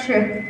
કરશે.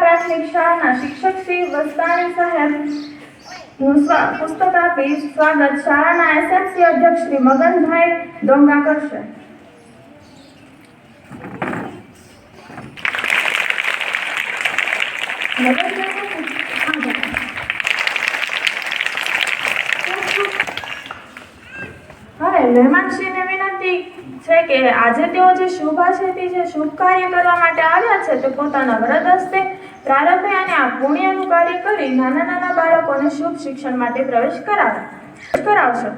પ્રાથમિક શાળાના શિક્ષક શ્રી વસ્તાણી સાહેબનું પુસ્તક આપી સ્વાગત શાળાના એસએમસી અધ્યક્ષ શ્રી મગનભાઈ ડોંગા કરશે. હવે મહેમાનશ્રીને વિનંતી છે કે આજે તેઓ જે શુભ આશયથી જે શુભ કાર્ય કરવા માટે આવ્યા છે તે પોતાના વરદ હસ્તે પ્રારંભે અને આ પુણ્યનું કાર્ય કરી નાના નાના બાળકોને શુભ શિક્ષણ માટે પ્રવેશ કરાવશે.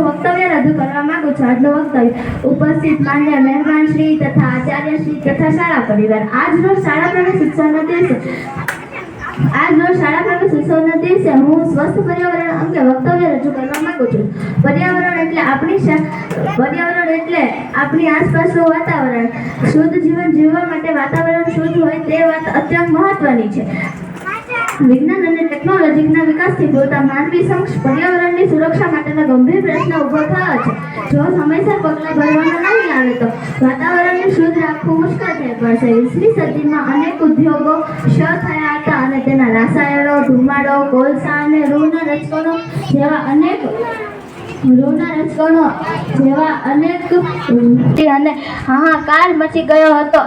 આજનું વક્તવ્ય રજૂ કરવા માંગુ છું. આજનું વક્તવ્ય ઉપસ્થિત માન્ય મહેમાન શ્રી તથા આચાર્ય શ્રી તથા શાળા પરિવાર. આજનો શાળા પ્રવેશ ઉત્સવના દિવસે હું સ્વસ્થ પર્યાવરણ અંગે વક્તવ્ય રજૂ કરવા માંગુ છું. પર્યાવરણ એટલે આપણી આસપાસનું વાતાવરણ. શુદ્ધ જીવન જીવવા માટે વાતાવરણ શુદ્ધ હોય તે વાત અત્યંત મહત્વની છે. વિજ્ઞાન અને ટેકનોલોજીના વિકાસથી બોલતા માનવી સમક્ષ પર્યાવરણની સુરક્ષા માટેનો ગંભીર પ્રશ્ન ઊભો થયો છે. જો સમયસર પગલાં ભરવામાં નહીં આવે તો વાતાવરણને શુદ્ધ રાખવું મુશ્કેલ થઈ પડશે. 20મી સદીમાં અનેક ઉદ્યોગો શરૂ થયા હતા અને તેના રસાયણો, ધુમાડો, કોલસા અને રૂના રજકણો જેવા અનેક અને હાહાકાર મચી ગયો હતો.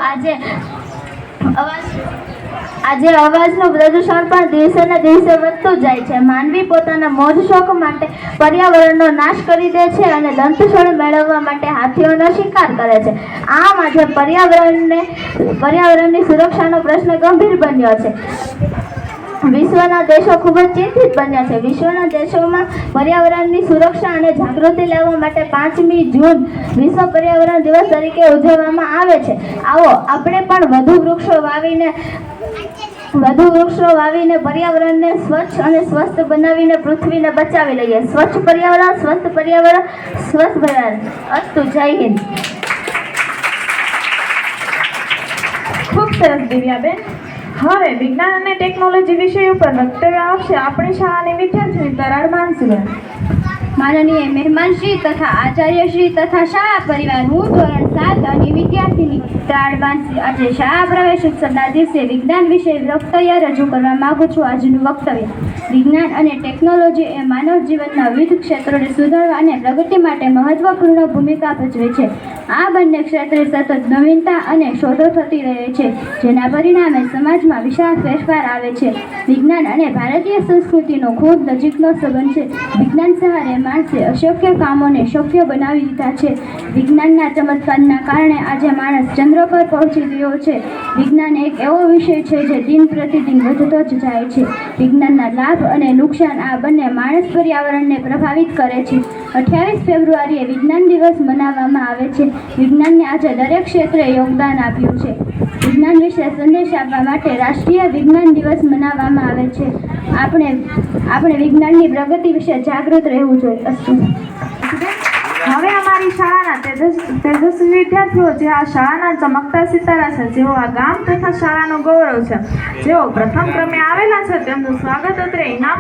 આજે અવાજનું પ્રદૂષણ પણ દિવસેને દિવસે વધતું જાય છે. માનવી પોતાના મોજ શોખ માટે પર્યાવરણનો નાશ કરી દે છે અને દંતછોડ મેળવવા માટે હાથીઓનો શિકાર કરે છે. આમ આજે પર્યાવરણની સુરક્ષાનો પ્રશ્ન ગંભીર બન્યો છે. વિશ્વના દેશો ખૂબ જ ચિંતિત બન્યા છે. વિશ્વના દેશોમાં પર્યાવરણની સુરક્ષા અને જાગૃતિ લાવવા માટે 5મી જૂન વિશ્વ પર્યાવરણ દિવસ તરીકે ઉજવવામાં આવે છે. આવો આપણે પણ વધુ વૃક્ષો વાવીને પર્યાવરણને સ્વચ્છ અને સ્વસ્થ બનાવીને પૃથ્વીને બચાવી લઈએ. સ્વચ્છ પર્યાવરણ, સ્વસ્થ પર્યાવરણ, સ્વસ્થ પર્યાવરણ. અસ્તુ. જય હિન્દ. ખૂબ સરસ દિવ્યાબેન. હવે વિજ્ઞાન અને ટેકનોલોજી વિષય ઉપર વક્તવ્ય આપશે આપણી શાળાની વિદ્યાર્થીની તરાડ માનસીબેન. માનનીય મહેમાનશ્રી તથા આચાર્યશ્રી તથા શાળા પરિવાર, હું ધોરણ 7 અને વિદ્યાર્થીની તરાડ માનસી આજે શાળા પ્રવેશ ઉત્સવના દિવસે વિજ્ઞાન વિશે વક્તવ્ય રજૂ કરવા માગું છું. આજનું વક્તવ્ય: વિજ્ઞાન અને ટેકનોલોજી એ માનવ જીવનના વિવિધ ક્ષેત્રોને સુધારવા અને પ્રગતિ માટે મહત્વપૂર્ણ ભૂમિકા ભજવે છે. આ બંને ક્ષેત્રે સતત નવીનતા અને શોધો થતી રહે છે, જેના પરિણામે સમાજમાં વિશાળ ફેરફાર આવે છે. વિજ્ઞાન અને ભારતીય સંસ્કૃતિનો ખૂબ નજીકનો સંબંધ છે. વિજ્ઞાન સહારે માણસે અશક્ય કામોને શક્ય બનાવી દીધા છે. વિજ્ઞાનના ચમત્કારના કારણે આજે માણસ ચંદ્ર પર પહોંચી ગયો છે. વિજ્ઞાન એક એવો વિષય છે જે દિન પ્રતિદિન વધતો જ જાય છે. વિજ્ઞાનના લાભ અને નુકસાન આ બંને માણસ પર્યાવરણને પ્રભાવિત કરે છે. 28 ફેબ્રુઆરીએ વિજ્ઞાન દિવસ મનાવવામાં આવે છે. વિજ્ઞાનને આજે દરેક ક્ષેત્રે યોગદાન આપ્યું છે. વિજ્ઞાન વિશે સંદેશ આપવા માટે રાષ્ટ્રીય વિજ્ઞાન દિવસ મનાવવામાં આવે છે. આપણે વિજ્ઞાનની પ્રગતિ વિશે જાગૃત રહેવું જોઈએ. અસ્તુ. હવે અમારી શાળાના તેજસ્વી વિદ્યાર્થીઓ જે આ શાળાના ચમકતા સિતારા છે, જેઓ આ ગામ તથા શાળાનું ગૌરવ છે, જેઓ પ્રથમ ક્રમે આવેલા છે, તેમનું સ્વાગત અત્રે ઇનામ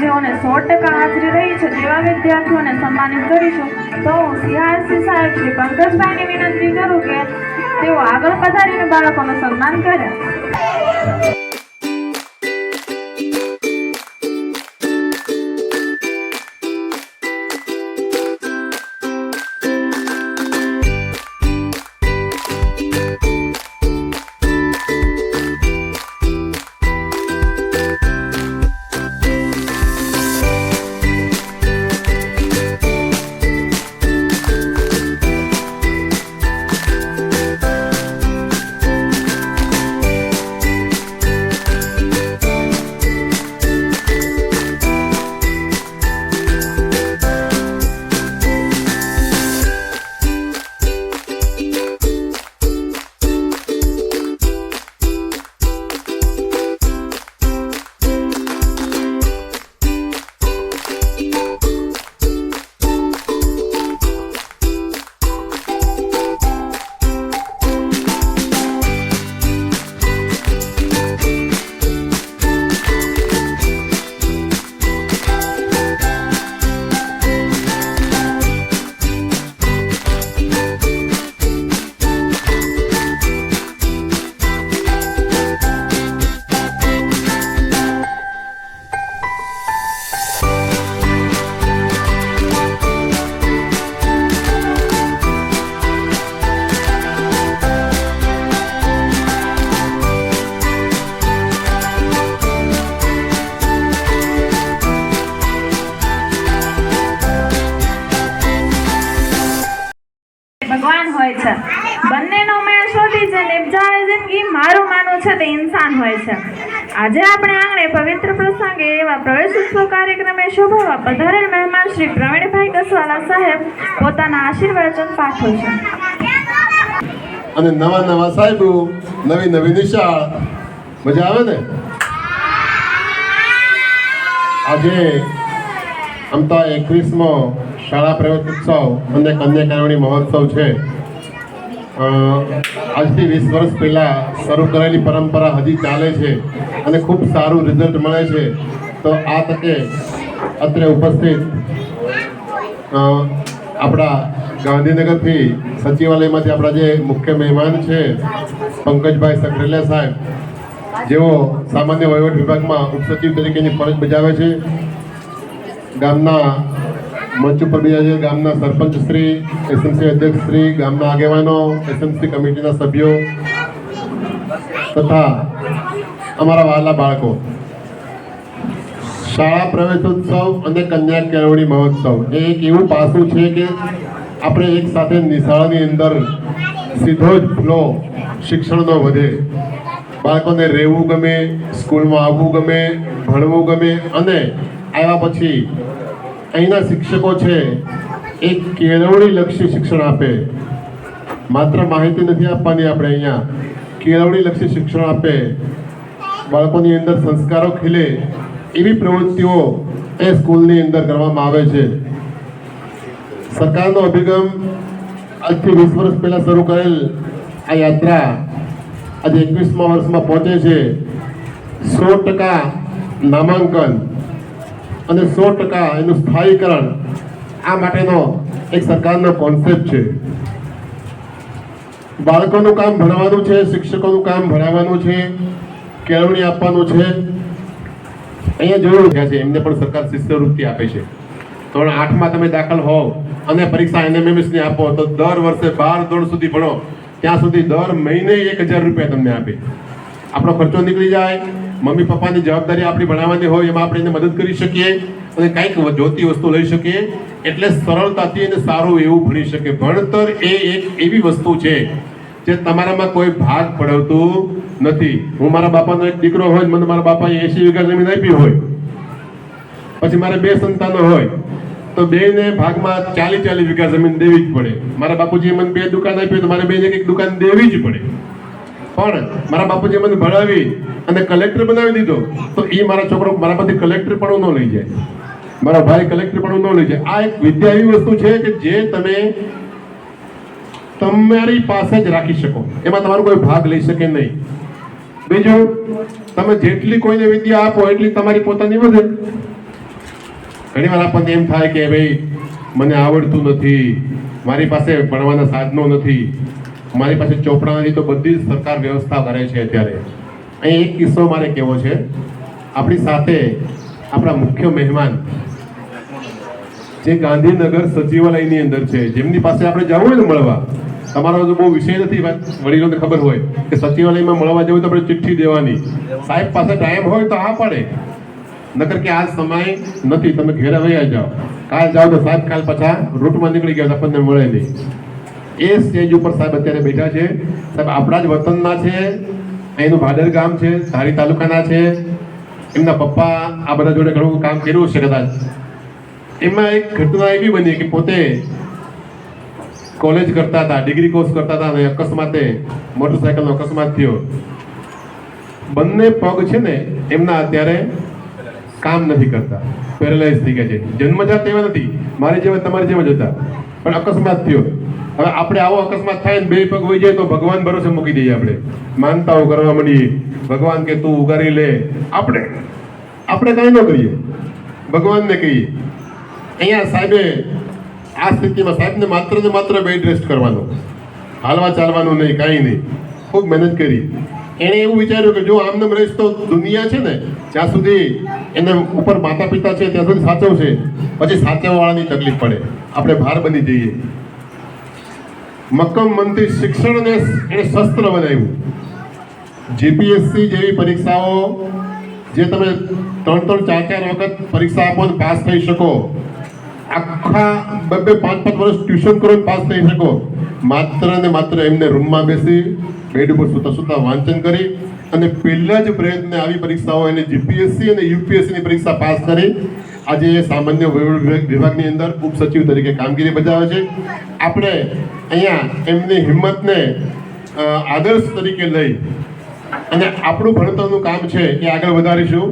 જેઓને 100% હાજરી રહી છે તેવા વિદ્યાર્થીઓને સન્માનિત કરીશું. તો હું CRC સાહેબ શ્રી પંકજભાઈને વિનંતી કરું કે તેઓ આગળ પધારીને બાળકોનું સન્માન કરે. હોય છે. આજે આપણે આંગણે પવિત્ર પ્રસંગે એવા પ્રવેશ ઉત્સવ કાર્યક્રમે શોભાવા પધારેલ મહેમાન શ્રી પ્રવીણભાઈ કસવાલા સાહેબ પોતાના આશીર્વચન પાઠવશે. અને નવા નવા સાહેબો, નવી નવી નિશાળ, મજા આવે ને? આજે આમ તો 21મો શાળા પ્રવેશ ઉત્સવ અને કન્યા કેળવણી મહોત્સવ છે. આજથી 20 વર્ષ પહેલા શરૂ કરેલી પરંપરા હજી ચાલે છે અને ખૂબ સારું રિઝલ્ટ મળે છે. તો આ તકે અત્રે ઉપસ્થિત આપણા ગાંધીનગરથી સચિવાલયમાંથી આપણા જે મુખ્ય મહેમાન છે પંકજભાઈ સક્રેલિયા સાહેબ, જેઓ સામાન્ય વહીવટ વિભાગમાં ઉપસચિવ તરીકેની ફરજ બજાવે છે. ગામના મંચ ઉપર બિરાજે ગામના સરપંચ શ્રી, એસએમસી અધ્યક્ષ શ્રી, ગામના આગેવાનો, એસએમસી કમિટીના સભ્યો તથા અમારા વહાલા બાળકો, શાળા પ્રવેશોત્સવ અને કન્યા કેળવણી મહોત્સવ એ એક એવું પાસું છે કે આપણે એક સાથે નિશાળની અંદર સીધો જ ફ્લો શિક્ષણનો વધે. બાળકોને રહેવું ગમે, સ્કૂલમાં આવવું ગમે, ભણવું ગમે અને આવ્યા પછી અહીંના શિક્ષકો છે એ કેળવણીલક્ષી શિક્ષણ આપે. માત્ર માહિતી નથી આપવાની, આપણે અહીંયા કેળવણીલક્ષી શિક્ષણ આપે. બાળકોની અંદર સંસ્કારો ખીલે એવી પ્રવૃત્તિઓ એ સ્કૂલની અંદર કરવામાં આવે છે. સરકારનો અભિગમ આજથી 20 વર્ષ પહેલા શરૂ કરેલ આ યાત્રા આજે 21મા વર્ષમાં પહોંચે છે. 100% નામાંકન અને 100% એનું સ્થાયીકરણ, આ માટેનો એક સરકારનો કોન્સેપ્ટ છે. બાળકોનું કામ ભણવાનું છે, શિક્ષકોનું કામ ભણાવવાનું છે, કેળવણી આપવાનું છે. અહીંયા જોયું છે એમને પણ સરકાર શિષ્યવૃત્તિ આપે છે. ધોરણ 8માં તમે દાખલ હોવ અને પરીક્ષા NMMS ની આપો તો દર વર્ષે 12 ધોરણ સુધી ભણો ત્યાં સુધી દર મહિને 1000 રૂપિયા તમને આપે. આપણો ખર્ચો નીકળી જાય, મમ્મી પપ્પાની જવાબદારી આપણી ભણાવવાની હોય એમાં આપણે એને મદદ કરી શકીએ અને કંઈક જોતી વસ્તુ લઈ શકીએ, એટલે સરળતાથી એને સારું એવું ભણી શકે. ભણતર એ એક એવી વસ્તુ છે જે તમારામાં કોઈ ભાગ પડાવતું નથી. હું મારા બાપાનો એક દીકરો હોય, મને મારા બાપાએ 80 વીઘા જમીન આપી હોય, પછી મારે 2 સંતાનો હોય તો બેને ભાગમાં 40 વીઘા જમીન દેવી જ પડે. મારા બાપુજીએ મને 2 દુકાન આપી તો મારે બેને એક દુકાન દેવી જ પડે. પણ મારા બાપુજીએ મને ભણાવી અને કલેક્ટર બનાવી દીધો તો એ મારા છોકરો મારા પછી કલેક્ટર પણ ન લઈ જાય, મારા ભાઈ કલેક્ટર પણ ન લઈ જાય. આ એક વિદ્યા એવી વસ્તુ છે કે જે તમે તમારી પાસે જ રાખી શકો, એમાં તમારો કોઈ ભાગ લઈ શકે નહીં. બીજું, તમે જેટલી કોઈને વિદ્યા આપો એટલી તમારી પોતાની વધે. ઘણી વાર આપણને એમ થાય કે ભાઈ મને આવડતું નથી, મારી પાસે ભણવાના સાધનો નથી, મારી પાસે ચોપડા નથી, તો બધી જ સરકાર વ્યવસ્થા કરે છે. અત્યારે અહીં એક કિસ્સો મારે કહેવો છે. આપણી સાથે આપણા મુખ્ય મહેમાન જે ગાંધીનગર સચિવાલયની અંદર છે, જેમની પાસે આપણે જવું હોય ને મળવા, તમારો તો બહુ વિષય નથી, વડીલોને ખબર હોય કે સચિવાલયમાં મળવા જવું તો આપણે ચિઠ્ઠી દેવાની, સાહેબ પાસે ટાઈમ હોય તો આ પડે, નકર કે આ સમય નથી, તમે ઘેર વયા જાઓ, કાલ જાઓ તો સાહેબ કાલ પાછા રૂટમાં નીકળી ગયા આપણને મળે નહીં. એ સ્ટેજ ઉપર સાહેબ અત્યારે બેઠા છે. સાહેબ આપણા જ વતનના છે, અહીંનું ભાદર ગામ છે, ધારી તાલુકાના છે. એમના પપ્પા આ બધા જોડે ઘણું કામ કર્યું છે કદાચ. એમાં એક ઘટના એવી બની કે પોતે કોલેજ કરતા હતા, ડિગ્રી કોર્સ કરતા હતા અને અકસ્માતે મોટરસાયકલનો અકસ્માત થયો. બંને પગ છે ને એમના અત્યારે કામ નથી કરતા, પેરેલાઇઝ થઈ ગયા છે. જન્મજાત એવા નથી, મારી જેવા તમારી જેવા જ હતા, પણ અકસ્માત થયો. હવે આપણે આવો અકસ્માત થાય ને 2 પગ વહી જાય તો ભગવાન ભરોસે મૂકી દઈએ, આપણે માનતાઓ કરવા માંડીએ, ભગવાન કે તું ઉગારી લે. આપણે કાંઈ ન કરીએ, ભગવાનને કહીએ. અહીંયા સાહેબે આ સ્થિતિમાં સાહેબને માત્ર ને માત્ર બેડ રેસ્ટ કરવાનો, હાલવા ચાલવાનું નહીં, કાંઈ નહીં. ખૂબ મહેનત કરી. એણે એવું વિચાર્યું કે જો આમને રહીશ તો દુનિયા છે ને જ્યાં સુધી એને ઉપર માતા પિતા છે ત્યાં સુધી સાચવશે, પછી સાચવવાળાની તકલીફ પડે, આપણે ભાર બની જઈએ. મક્કમ મનથી શિક્ષણને એને શસ્ત્ર બનાવ્યું. જીપીએસસી જેવી પરીક્ષાઓ જે તમે 3-4 વખત પરીક્ષા આપો ને પાસ થઈ શકો, આખા 2-5 વર્ષ ટ્યુશન કરો ને પાસ થઈ શકો, માત્ર ને માત્ર એમને રૂમમાં બેસી બેડ ઉપર સુતા વાંચન કરી અને પહેલા જ પ્રયત્ને આવી પરીક્ષાઓ અને જીપીએસસી અને યુપીએસસીની પરીક્ષા પાસ કરી આજે સામાન્ય વહીવટ વિભાગની અંદર ઉપસચિવ તરીકે કામગીરી બજાવે છે. આપણે અહીંયા એમની હિંમતને આદર્શ તરીકે લઈ અને આપણું ભણતરનું કામ છે એ આગળ વધારીશું.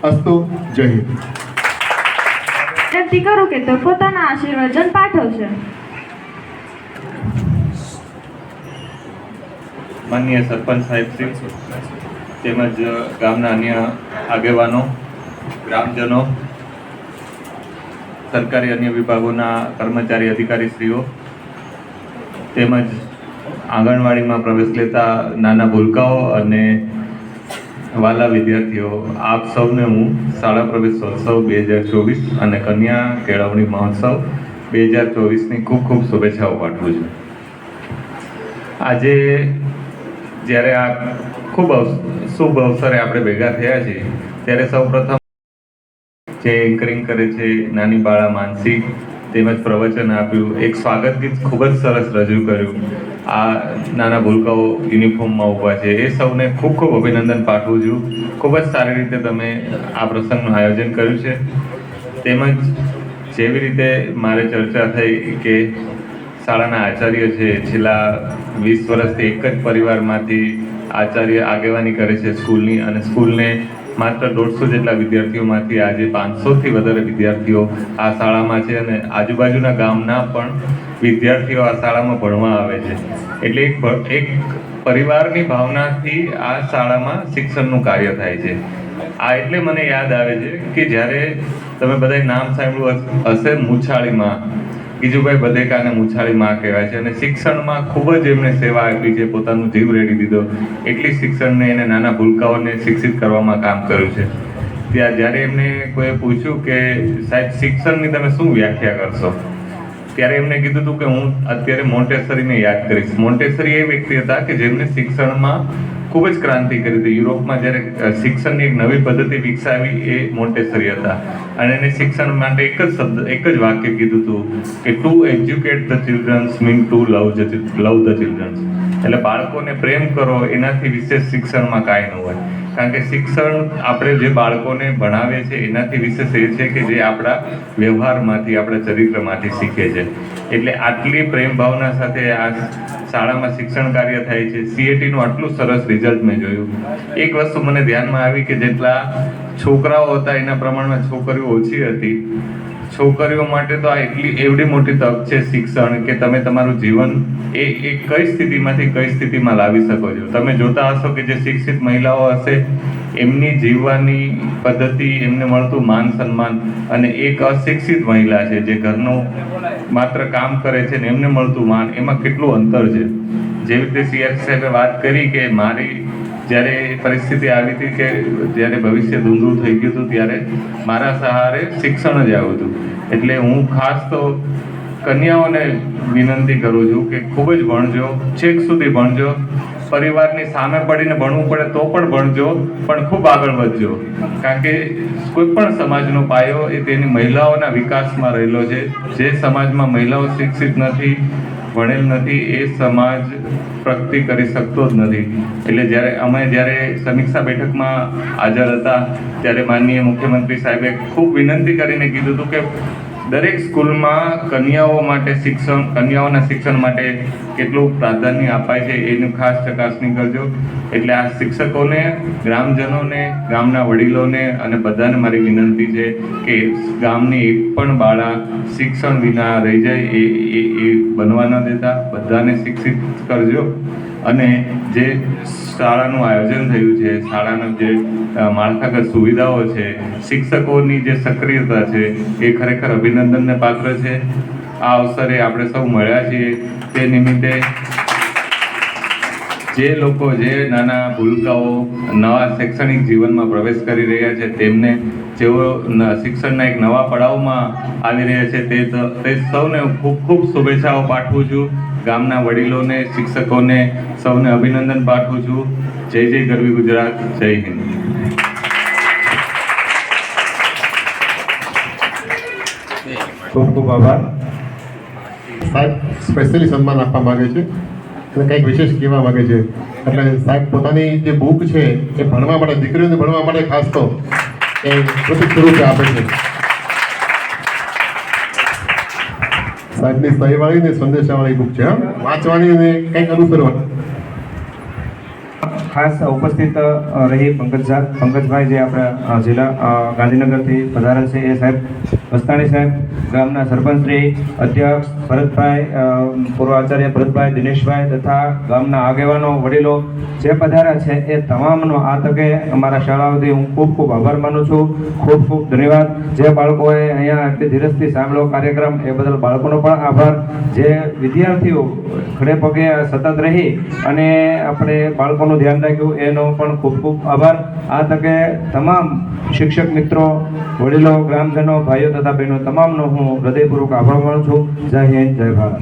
અસ્તુ. જય હિન્દ. વિનંતી કરું કે તો પોતાના આશીર્વચન પાઠવશે. માનનીય સરપંચ સાહેબશ્રી તેમજ ગામના અન્ય આગેવાનો, ગ્રામજનો, સરકારી અન્ય વિભાગોના કર્મચારી અધિકારીશ્રીઓ તેમજ આંગણવાડીમાં પ્રવેશ લેતા નાના ભૂલકાઓ અને વાલા વિદ્યાર્થીઓ, આપ સૌને હું શાળા પ્રવેશોત્સવ 2024 અને કન્યા કેળવણી મહોત્સવ 2024ની ખૂબ ખૂબ શુભેચ્છાઓ પાઠવું છું. આજે જ્યારે આ ખૂબ શુભ અવસરે આપણે ભેગા થયા છીએ ત્યારે સૌપ્રથમ જે એન્કરિંગ કરે છે નાની બાળા માનસી તેમજ પ્રવચન આપ્યું, એક સ્વાગત ગીત ખૂબ જ સરસ રજૂ કર્યું. આ નાના ભૂલકાઓ યુનિફોર્મમાં ઊભા છે એ સૌને ખૂબ ખૂબ અભિનંદન પાઠવું છું. ખૂબ જ સારી રીતે તમે આ પ્રસંગનું આયોજન કર્યું છે. તેમજ જેવી રીતે મારે ચર્ચા થઈ કે શાળાના આચાર્ય છે છેલ્લા 20 વર્ષથી એક જ પરિવારમાંથી આચાર્ય આગેવાની કરે છે સ્કૂલની, અને સ્કૂલને માત્ર 150 જેટલા વિદ્યાર્થીઓમાંથી આજે 500થી વધારે વિદ્યાર્થીઓ આ શાળામાં છે અને આજુબાજુના ગામના પણ વિદ્યાર્થીઓ આ શાળામાં ભણવા આવે છે. એટલે એક પરિવારની ભાવનાથી આ શાળામાં શિક્ષણનું કાર્ય થાય છે. આ એટલે મને યાદ આવે છે કે જ્યારે તમે બધાએ નામ સાંભળ્યું હશે મૂછાળીમાં, ગીજુભાઈ બધેકાને મૂછાળી માં કહેવાય છે અને શિક્ષણમાં ખૂબ જ એમણે સેવા આપી છે, પોતાનો જીવ રેડી દીધો. એટલી શિક્ષણને એને નાના ભૂલકાઓને શિક્ષિત કરવામાં કામ કર્યું છે. ત્યાં જ્યારે એમને કોઈએ પૂછ્યું કે સાહેબ શિક્ષણની તમે શું વ્યાખ્યા કરશો, ત્યારે એમને કીધું હતું કે હું અત્યારે મોન્ટેસરીને યાદ કરીશ. મોન્ટેસરી એ વ્યક્તિ હતા કે જેમને શિક્ષણમાં ખૂબ જ ક્રાંતિ કરી હતી. યુરોપમાં જ્યારે શિક્ષણની એક નવી પદ્ધતિ વિકસાવી એ મોન્ટેસરી હતા અને એને શિક્ષણ માટે એક જ વાક્ય કીધું હતું કે to educate the childrens mean to love the childrens. એટલે બાળકોને પ્રેમ કરો એનાથી વિશેષ શિક્ષણમાં કાંઈ ન હોય. કારણ કે શિક્ષણ આપણે જે બાળકોને ભણાવીએ છીએ એનાથી વિશેષ એ છે કે જે આપણા વ્યવહારમાંથી, આપણા ચરિત્રમાંથી શીખે છે. એટલે આટલી પ્રેમ ભાવના સાથે આ શાળામાં શિક્ષણ કાર્ય થાય છે. CATનું આટલું સરસ રિઝલ્ટ મેં જોયું. એક વસ્તુ મને ધ્યાનમાં આવી કે જેટલા છોકરાઓ હતા એના પ્રમાણમાં છોકરીઓ ઓછી હતી. છોકરીઓ માટે તો આ એવડી મોટી તક છે શિક્ષણ કે તમે તમારું જીવન એ કઈ સ્થિતિમાંથી કઈ સ્થિતિમાં લાવી શકો છો. તમે જોતા હશો કે જે શિક્ષિત મહિલાઓ હશે એમની જીવવાની પદ્ધતિ, એમને મળતું માન સન્માન, અને એક અશિક્ષિત મહિલા છે જે ઘરનું માત્ર કામ કરે છે ને એમને મળતું માન, એમાં કેટલું અંતર છે. જેવી રીતે CR સાહેબે વાત કરી કે મારી જ્યારે પરિસ્થિતિ આવી હતી કે જ્યારે ભવિષ્ય ધૂંધળું થઈ ગયું હતું ત્યારે મારા સહારે શિક્ષણ જ આવ્યું હતું. એટલે હું ખાસ તો કન્યાઓને વિનંતી કરું છું કે ખૂબ જ ભણજો, છેક સુધી ભણજો. પરિવારની સામે પડીને ભણવું પડે તો પણ ભણજો, પણ ખૂબ આગળ વધજો. કારણ કે કોઈ પણ સમાજનો પાયો એ તેની મહિલાઓના વિકાસમાં રહેલો છે. જે સમાજમાં મહિલાઓ શિક્ષિત નથી, ભણેલ નથી, એ સમાજ પ્રગતિ કરી શકતો જ નથી. એટલે જ્યારે સમીક્ષા બેઠકમાં હાજર હતા ત્યારે માનનીય મુખ્યમંત્રી સાહેબે ખૂબ વિનંતી કરીને કીધું હતું કે દરેક સ્કૂલમાં કન્યાઓના શિક્ષણ માટે કેટલું પ્રાધાન્ય અપાય છે એનું ખાસ ચકાસણી કરજો. એટલે આ શિક્ષકોને, ગ્રામજનોને, ગામના વડીલોને અને બધાને મારી વિનંતી છે કે ગામની એક પણ બાળા શિક્ષણ વિના રહી જાય એ બનવા ન દેતા. બધાને શિક્ષિત કરજો. અને જે શાળાનું આયોજન થયું છે, શાળાના જે માળખાગત સુવિધાઓ છે, શિક્ષકોની જે સક્રિયતા છે એ ખરેખર અભિનંદનને પાત્ર છે. આ અવસરે આપણે સૌ મળ્યા છીએ તે નિમિત્તે જે લોકો, જે નાના ભૂલકાઓ નવા શૈક્ષણિક જીવનમાં પ્રવેશ કરી રહ્યા છે તેમને, જેઓ શિક્ષણના એક નવા પડાવમાં આવી રહ્યા છે તે સૌને ખૂબ ખૂબ શુભેચ્છાઓ પાઠવું છું. ગામના વડીલોને, શિક્ષકોને સૌને અભિનંદન પાઠવું છું. જય જય ગરવી ગુજરાત. જય હિન્દ. ખૂબ ખૂબ આભાર. સાહેબ સ્પેશિયલી સન્માન આપવા માંગે છે અને કંઈક વિશેષ કહેવા માંગે છે. એટલે સાહેબ પોતાની જે બુક છે એ ભણવા માટે, દીકરીઓને ભણવા માટે ખાસ તો એ પ્રતિક સ્વરૂપે આપે છે. સાહેબની સહીવાળી ને સંદેશાવાળી બુક છે, વાંચવાની ને કંઈક અનુસરવાની. ખાસ ઉપસ્થિત રહી પંકજભાઈ જે આપણા જિલ્લા ગાંધીનગરથી પધારેલ છે એ સાહેબ વસ્તાણી સાહેબ, ગામના સરપંચશ્રી, અધ્યક્ષ ભરતભાઈ, પૂર્વ આચાર્ય ભરતભાઈ, દિનેશભાઈ તથા ગામના આગેવાનો વડીલો જે પધાર્યા છે એ તમામનો આ તકે અમારા શાળા વતી હું ખૂબ ખૂબ આભાર માનું છું. ખૂબ ખૂબ ધન્યવાદ. જે બાળકોએ અહીંયા આટલી ધીરજથી સાંભળ્યો કાર્યક્રમ એ બદલ બાળકોનો પણ આભાર. જે વિદ્યાર્થીઓ ખડે પગે સતત રહી અને આપણે બાળકોનું ધ્યાન રાખ્યું એનો પણ ખૂબ ખૂબ આભાર. આ તકે તમામ શિક્ષક મિત્રો, વડીલો, ગ્રામજનો, ભાઈઓ તથા બહેનો તમામનો હું હૃદયપૂર્વક આભાર માનું છું. જય હિન્દ, જય ભારત.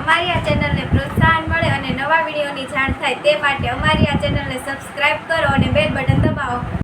અમારી આ ચેનલને પ્રોત્સાહન મળે અને નવા વિડીયોની જાણ થાય તે માટે અમારી આ ચેનલને સબસ્ક્રાઇબ કરો અને બેલ બટન દબાવો.